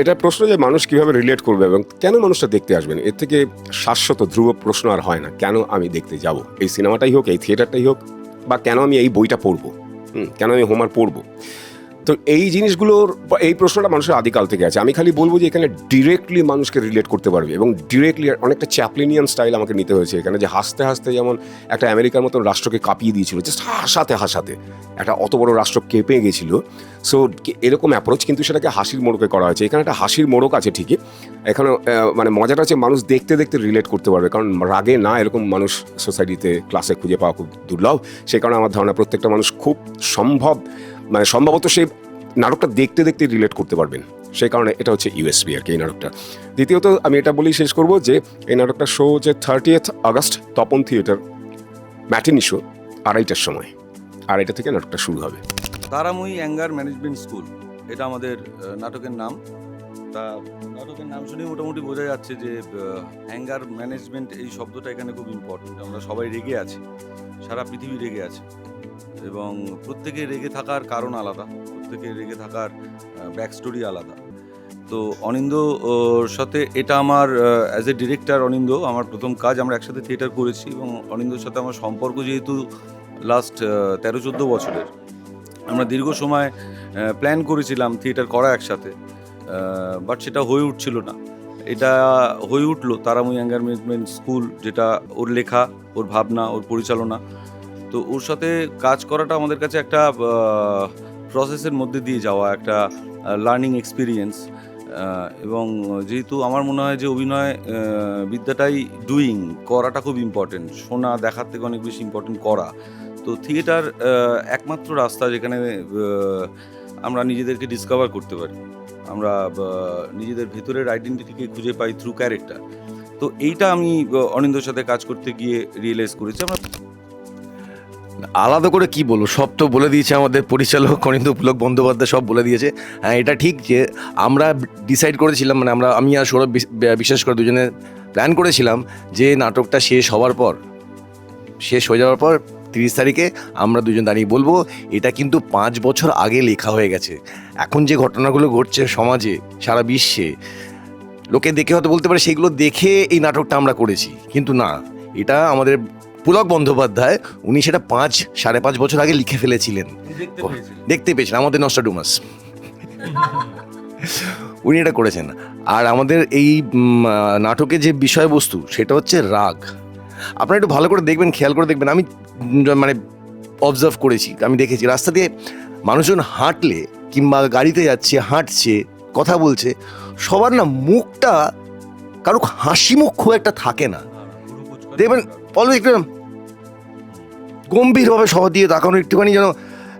এটা প্রশ্ন যে মানুষ কিভাবে রিলেট করবে এবং কেন মানুষটা দেখতে আসবেন, এর থেকে শাশ্বত ধ্রুব প্রশ্ন আর হয় না। কেন আমি দেখতে যাব, এই সিনেমাটাই হোক, এই থিয়েটারটাই হোক, বা কেন আমি এই বইটা পড়বো, কেন আমি হোমওয়ার্ক পড়বো। তো এই জিনিসগুলোর এই প্রশ্নটা মানুষের আদিকাল থেকে আছে। আমি খালি বলবো যে এখানে ডিরেক্টলি মানুষকে রিলেট করতে পারবে, এবং ডিরেক্টলি অনেকটা চ্যাপলিনিয়ান স্টাইল আমাকে নিতে হয়েছে এখানে, যে হাসতে হাসতে যেমন একটা আমেরিকার মতো রাষ্ট্রকে কাঁপিয়ে দিয়েছিল, জাস্ট হাসাতে হাসাতে একটা অত বড় রাষ্ট্র কেঁপে গেছিল। সো এরকম অ্যাপ্রোচ, কিন্তু সেটাকে হাসির মোড়কে করা হয়েছে। এখানে একটা হাসির মোড়ক আছে ঠিকই, এখানে মানে মজাটা হচ্ছে মানুষ দেখতে দেখতে রিলেট করতে পারবে, কারণ রাগে না এরকম মানুষ সোসাইটিতে ক্লাসে খুঁজে পাওয়া খুব দুর্লভ। সেই কারণে আমার ধারণা প্রত্যেকটা মানুষ খুব সম্ভবত সেই নাটকটা দেখতে দেখতে রিলেট করতে পারবেন। সেই কারণে এটা হচ্ছে ইউএসপি আর কি এই নাটকটা। দ্বিতীয়ত আমি এটা বলেই শেষ করব যে এই নাটকটা শো হচ্ছে 30 August Tapan theatre, matinee show, 2:30টার সময়, 2:30 থেকে নাটকটা শুরু হবে। তারাময়ী অ্যাঙ্গার ম্যানেজমেন্ট স্কুল, এটা আমাদের নাটকের নাম। তা নাটকের নাম শুনে মোটামুটি বোঝা যাচ্ছে যে অ্যাঙ্গার ম্যানেজমেন্ট এই শব্দটা এখানে খুব ইম্পর্টেন্ট। আমরা সবাই রেগে আছি, সারা পৃথিবী রেগে আছে, এবং প্রত্যেকে রেগে থাকার কারণ আলাদা, প্রত্যেকে রেগে থাকার ব্যাক স্টোরি আলাদা। তো অনিন্দ সাথে এটা আমার অ্যাজ এ ডিরেক্টর, অনিন্দ আমার প্রথম কাজ, আমরা একসাথে থিয়েটার করেছি, এবং অনিন্দর সাথে আমার সম্পর্ক যেহেতু লাস্ট 13-14 বছরের, আমরা দীর্ঘ সময় প্ল্যান করেছিলাম থিয়েটার করা একসাথে, বাট সেটা হয়ে উঠছিল না। এটা হয়ে উঠলো তারাময়ী অ্যাঙ্গার ম্যানেজমেন্ট স্কুল, যেটা ওর লেখা, ওর ভাবনা, ওর পরিচালনা। তো ওর সাথে কাজ করাটা আমাদের কাছে একটা প্রসেসের মধ্যে দিয়ে যাওয়া, একটা লার্নিং এক্সপিরিয়েন্স। এবং যেহেতু আমার মনে হয় যে অভিনয় বিদ্যাটাই ডুইং, করাটা খুব ইম্পর্টেন্ট, শোনা দেখার থেকে অনেক বেশি ইম্পর্টেন্ট করা। তো থিয়েটার একমাত্র রাস্তা যেখানে আমরা নিজেদেরকে ডিসকভার করতে পারি, আমরা নিজেদের ভেতরের আইডেন্টিটিকে খুঁজে পাই থ্রু ক্যারেক্টার। তো এইটা আমি অনিন্দর সাথে কাজ করতে গিয়ে রিয়েলাইজ করেছি। আমরা আলাদা করে কি বলবো, সব তো বলে দিয়েছে আমাদের পরিচালক অনিন্দ পুলক বন্দ্যোপাধ্যায়, সব বলে দিয়েছে। হ্যাঁ, এটা ঠিক যে আমরা ডিসাইড করেছিলাম, মানে আমি আর সৌরভ বিশেষ করে দুজনে প্ল্যান করেছিলাম যে নাটকটা শেষ হয়ে যাওয়ার পর 30 তারিখে আমরা দুজন দাঁড়িয়ে বলবো এটা কিন্তু 5 বছর আগে লেখা হয়ে গেছে। এখন যে ঘটনাগুলো ঘটছে সমাজে, সারা বিশ্বে, লোকে দেখে হয়তো বলতে পারে সেগুলো দেখে এই নাটকটা আমরা করেছি, কিন্তু না, এটা আমাদের পুলক বন্দ্যোপাধ্যায়, উনি সেটা 5-5.5 বছর আগে লিখে ফেলেছিলেন, দেখতে পেয়েছিলেন আমাদের নস্ট্রাডামাস উনি এটা করেছেন। আর আমাদের এই নাটকের যে বিষয়বস্তু সেটা হচ্ছে রাগ। আপনারা একটু ভালো করে দেখবেন, খেয়াল করে দেখবেন। আমি মানে অবজার্ভ করেছি, আমি দেখেছি রাস্তা দিয়ে মানুষজন হাঁটলে কিংবা গাড়িতে যাচ্ছে, হাঁটছে, কথা বলছে, সবার না মুখটা, কারো হাসি মুখ খুব একটা থাকে না। দেখবেন অলওয়েজ একটু গম্ভীরভাবে সবার দিয়ে তাকানো, একটুখানি যেন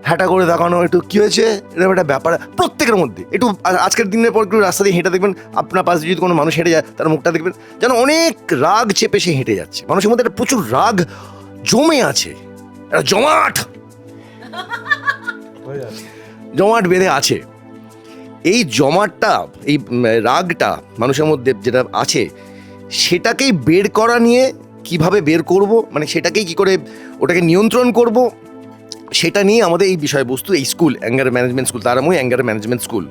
হ্যাটা করে তাকানো, একটু কী হয়েছে এরকম একটা ব্যাপার প্রত্যেকের মধ্যে। একটু আজকের দিনের পর একটু রাস্তা দিয়ে হেঁটে দেখবেন, আপনার পাশে যদি কোনো মানুষ হেঁটে যায় তার মুখটা দেখবেন যেন অনেক রাগ চেপে সে হেঁটে যাচ্ছে। মানুষের মধ্যে একটা প্রচুর রাগ জমে আছে, একটা জমাট বেঁধে আছে। এই জমাটটা, এই রাগটা মানুষের মধ্যে যেটা আছে, সেটাকেই বের করা নিয়ে কিভাবে বের করব, মানে সেটাকেই কি করে ওটাকে নিয়ন্ত্রণ করব, সেটা নিয়ে আমাদের এই বিষয়বস্তু, এই school anger management school, Taramoyee anger management school.